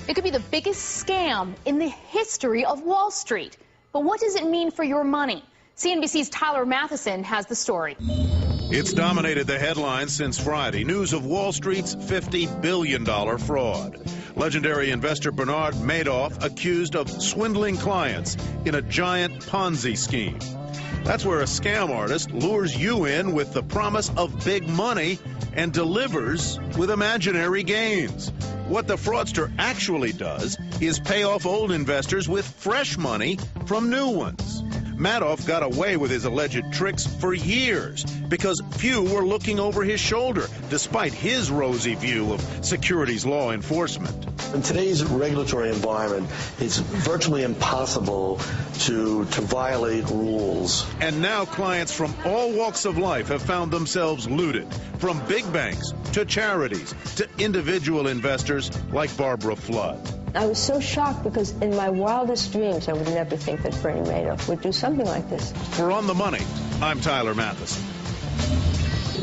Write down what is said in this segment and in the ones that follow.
It could be the biggest scam in the history of Wall Street. But what does it mean for your money? CNBC's Tyler Matheson has the story. It's dominated the headlines since Friday. News of Wall Street's $50 billion fraud. Legendary investor Bernard Madoff accused of swindling clients in a giant Ponzi scheme. That's where a scam artist lures you in with the promise of big money and delivers with imaginary gains. What the fraudster actually does is pay off old investors with fresh money from new ones. Madoff got away with his alleged tricks for years because few were looking over his shoulder, despite his rosy view of securities law enforcement. In today's regulatory environment, it's virtually impossible to violate rules. And now clients from all walks of life have found themselves looted, from big banks to charities to individual investors like Barbara Flood. I was so shocked because in my wildest dreams, I would never think that Bernie Madoff would do something like this. For On the Money, I'm Tyler Matheson.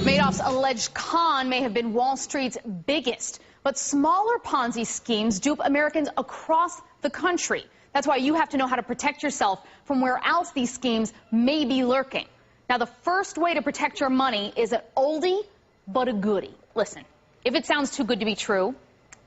Madoff's alleged con may have been Wall Street's biggest, but smaller Ponzi schemes dupe Americans across the country. That's why you have to know how to protect yourself from where else these schemes may be lurking. Now, the first way to protect your money is an oldie but a goodie. Listen, if it sounds too good to be true,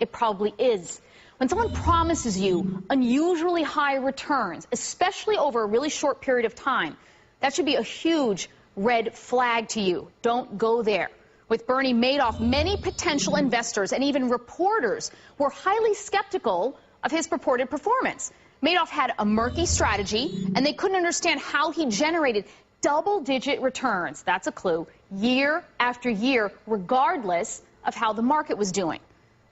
it probably is. When someone promises you unusually high returns, especially over a really short period of time, that should be a huge red flag to you. Don't go there. With Bernie Madoff, many potential investors and even reporters were highly skeptical of his purported performance. Madoff had a murky strategy, and they couldn't understand how he generated double-digit returns, that's a clue, year after year, regardless of how the market was doing.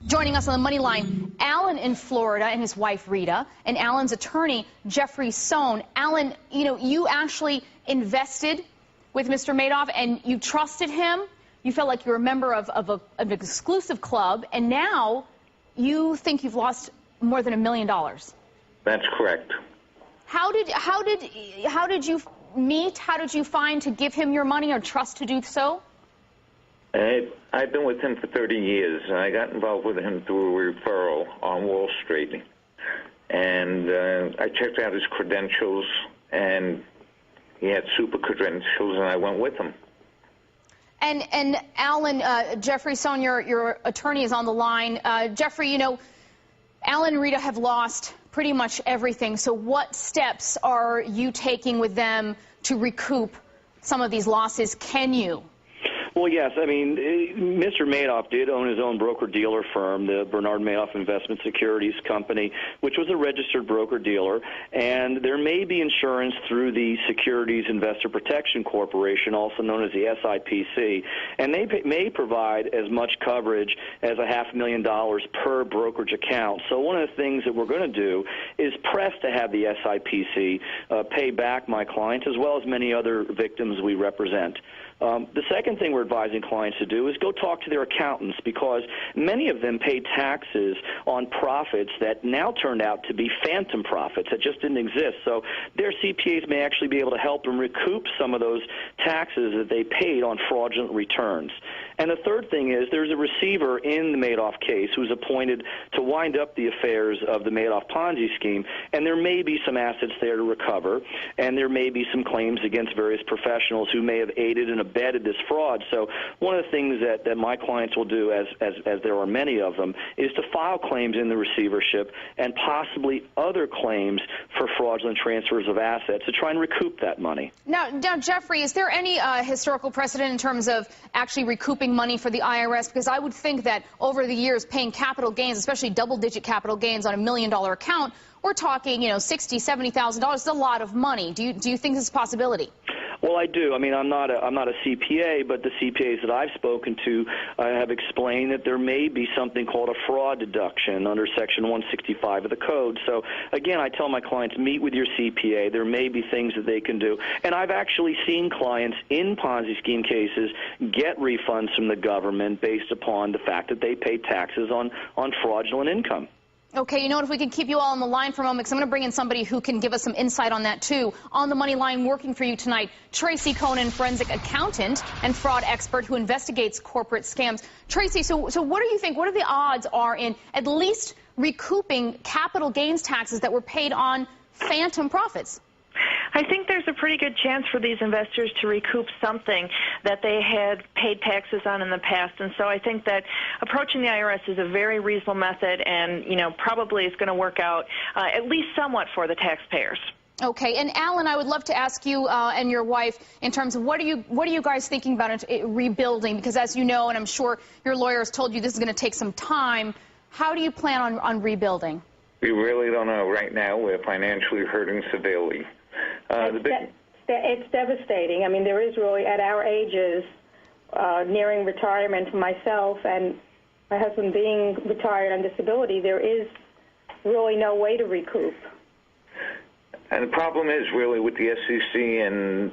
Joining us on the money line, Alan in Florida and his wife Rita, and Alan's attorney, Jeffrey Coenen. Alan, you actually invested with Mr. Madoff and you trusted him. You felt like you were a member of an exclusive club, and now you think you've lost more than $1 million. That's correct. How did you meet? How did you find to give him your money or trust to do so? I've been with him for 30 years, and I got involved with him through a referral on Wall Street. And I checked out his credentials, and he had super credentials, and I went with him. And Alan, Jeffrey Coenen, your attorney is on the line. Jeffrey, Alan and Rita have lost pretty much everything. So what steps are you taking with them to recoup some of these losses? Can you? Well, yes. I mean, Mr. Madoff did own his own broker-dealer firm, the Bernard Madoff Investment Securities Company, which was a registered broker-dealer. And there may be insurance through the Securities Investor Protection Corporation, also known as the SIPC. And they may provide as much coverage as $500,000 per brokerage account. So one of the things that we're going to do is press to have the SIPC pay back my clients as well as many other victims we represent. The second thing we're advising clients to do is go talk to their accountants, because many of them pay taxes on profits that now turned out to be phantom profits that just didn't exist. So their CPAs may actually be able to help them recoup some of those taxes that they paid on fraudulent returns. And the third thing is there's a receiver in the Madoff case who's appointed to wind up the affairs of the Madoff Ponzi scheme, and there may be some assets there to recover, and there may be some claims against various professionals who may have aided and abetted this fraud. So one of the things that my clients will do, as there are many of them, is to file claims in the receivership and possibly other claims for fraudulent transfers of assets to try and recoup that money. Now Jeffrey, is there any historical precedent in terms of actually recouping money for the IRS? Because I would think that over the years, paying capital gains, especially double-digit capital gains on $1 million account, we're talking, $60,000, $70,000 is a lot of money. Do you think this is a possibility? Well, I do. I mean, I'm not a CPA, but the CPAs that I've spoken to have explained that there may be something called a fraud deduction under Section 165 of the Code. So, again, I tell my clients, meet with your CPA. There may be things that they can do. And I've actually seen clients in Ponzi scheme cases get refunds from the government based upon the fact that they pay taxes on fraudulent income. Okay, you know what, if we can keep you all on the line for a moment, because I'm going to bring in somebody who can give us some insight on that, too. On the money line working for you tonight, Tracy Coenen, forensic accountant and fraud expert who investigates corporate scams. Tracy, so what do you think, what are the odds are in at least recouping capital gains taxes that were paid on phantom profits? I think there's a pretty good chance for these investors to recoup something that they had paid taxes on in the past. And so I think that approaching the IRS is a very reasonable method and, you know, probably is going to work out at least somewhat for the taxpayers. Okay, and Alan, I would love to ask you and your wife in terms of what are you guys thinking about rebuilding? Because as you know, and I'm sure your lawyer has told you this is going to take some time, how do you plan on rebuilding? We really don't know. Right now, we're financially hurting severely. It's devastating. I mean, there is really, at our ages, nearing retirement for myself and my husband being retired on disability, there is really no way to recoup. And the problem is really with the SEC and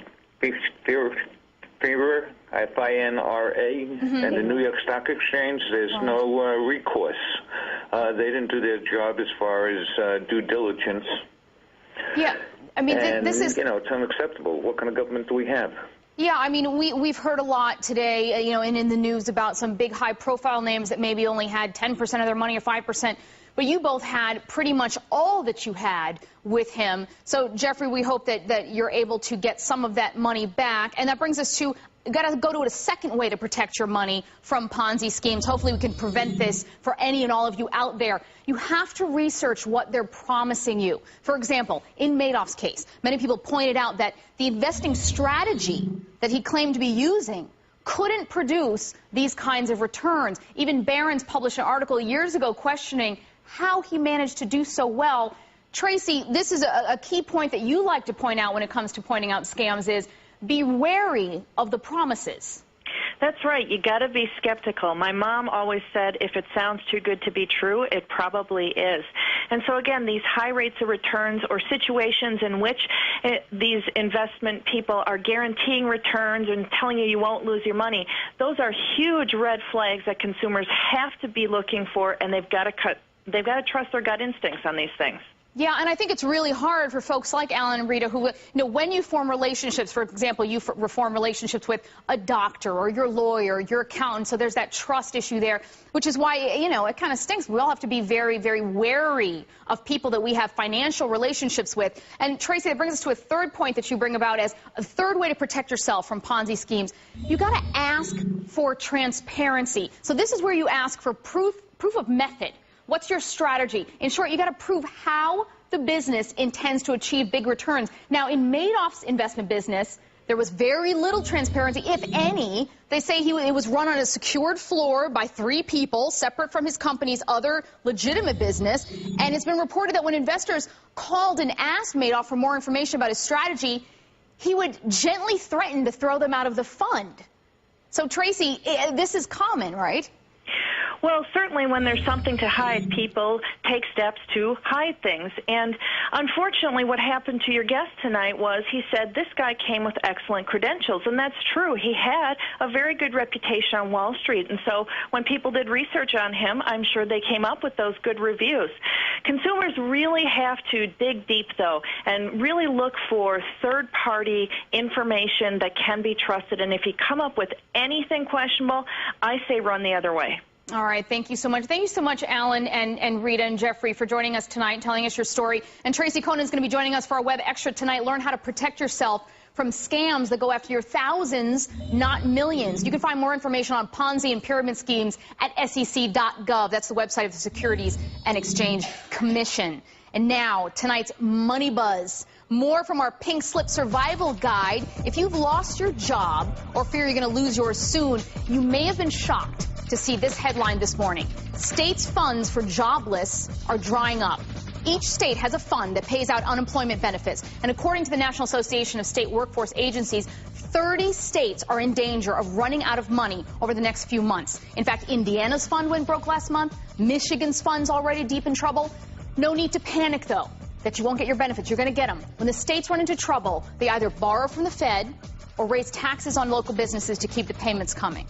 FINRA, F-I-N-R-A, and the New York Stock Exchange, there's no recourse. They didn't do their job as far as due diligence. Yeah. I mean, this is, you know, it's unacceptable. What kind of government do we have? Yeah, I mean, we've heard a lot today, you know, and in the news about some big high-profile names that maybe only had 10% of their money or 5%. But you both had pretty much all that you had with him. So, Jeffrey, we hope that you're able to get some of that money back. And that brings us to, you've got to go to a second way to protect your money from Ponzi schemes. Hopefully we can prevent this for any and all of you out there. You have to research what they're promising you. For example, in Madoff's case, many people pointed out that the investing strategy that he claimed to be using couldn't produce these kinds of returns. Even Barron's published an article years ago questioning how he managed to do so well. Tracy, this is a key point that you like to point out when it comes to pointing out scams is be wary of the promises. That's right. You got to be skeptical. My mom always said if it sounds too good to be true, it probably is. And so, again, these high rates of returns or situations in which these investment people are guaranteeing returns and telling you won't lose your money, those are huge red flags that consumers have to be looking for, and they've got to trust their gut instincts on these things. Yeah, and I think it's really hard for folks like Alan and Rita who, you know, when you form relationships, for example, you form relationships with a doctor or your lawyer, your accountant, so there's that trust issue there, which is why, you know, it kind of stinks. We all have to be very, very wary of people that we have financial relationships with. And, Tracy, that brings us to a third point that you bring about as a third way to protect yourself from Ponzi schemes. You got to ask for transparency. So this is where you ask for proof of method. What's your strategy? In short, you got to prove how the business intends to achieve big returns. Now, in Madoff's investment business, there was very little transparency, if any. They say it was run on a secured floor by 3 people, separate from his company's other legitimate business. And it's been reported that when investors called and asked Madoff for more information about his strategy, he would gently threaten to throw them out of the fund. So, Tracy, this is common, right? Well, certainly when there's something to hide, people take steps to hide things. And unfortunately, what happened to your guest tonight was he said this guy came with excellent credentials, and that's true. He had a very good reputation on Wall Street, and so when people did research on him, I'm sure they came up with those good reviews. Consumers really have to dig deep, though, and really look for third-party information that can be trusted. And if you come up with anything questionable, I say run the other way. All right, thank you so much. Thank you so much, Alan and Rita and Jeffrey, for joining us tonight and telling us your story. And Tracy Coenen is going to be joining us for our web extra tonight. Learn how to protect yourself from scams that go after your thousands, not millions. You can find more information on Ponzi and pyramid schemes at sec.gov. That's the website of the Securities and Exchange Commission. And now, tonight's Money Buzz. More from our Pink Slip Survival Guide. If you've lost your job or fear you're going to lose yours soon, you may have been shocked to see this headline this morning. States' funds for jobless are drying up. Each state has a fund that pays out unemployment benefits. And according to the National Association of State Workforce Agencies, 30 states are in danger of running out of money over the next few months. In fact, Indiana's fund went broke last month. Michigan's fund's already deep in trouble. No need to panic, though, that you won't get your benefits. You're going to get them. When the states run into trouble, they either borrow from the Fed or raise taxes on local businesses to keep the payments coming.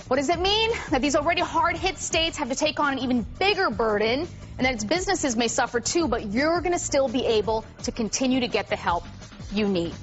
What does it mean? That these already hard-hit states have to take on an even bigger burden, and that its businesses may suffer too, but you're going to still be able to continue to get the help you need.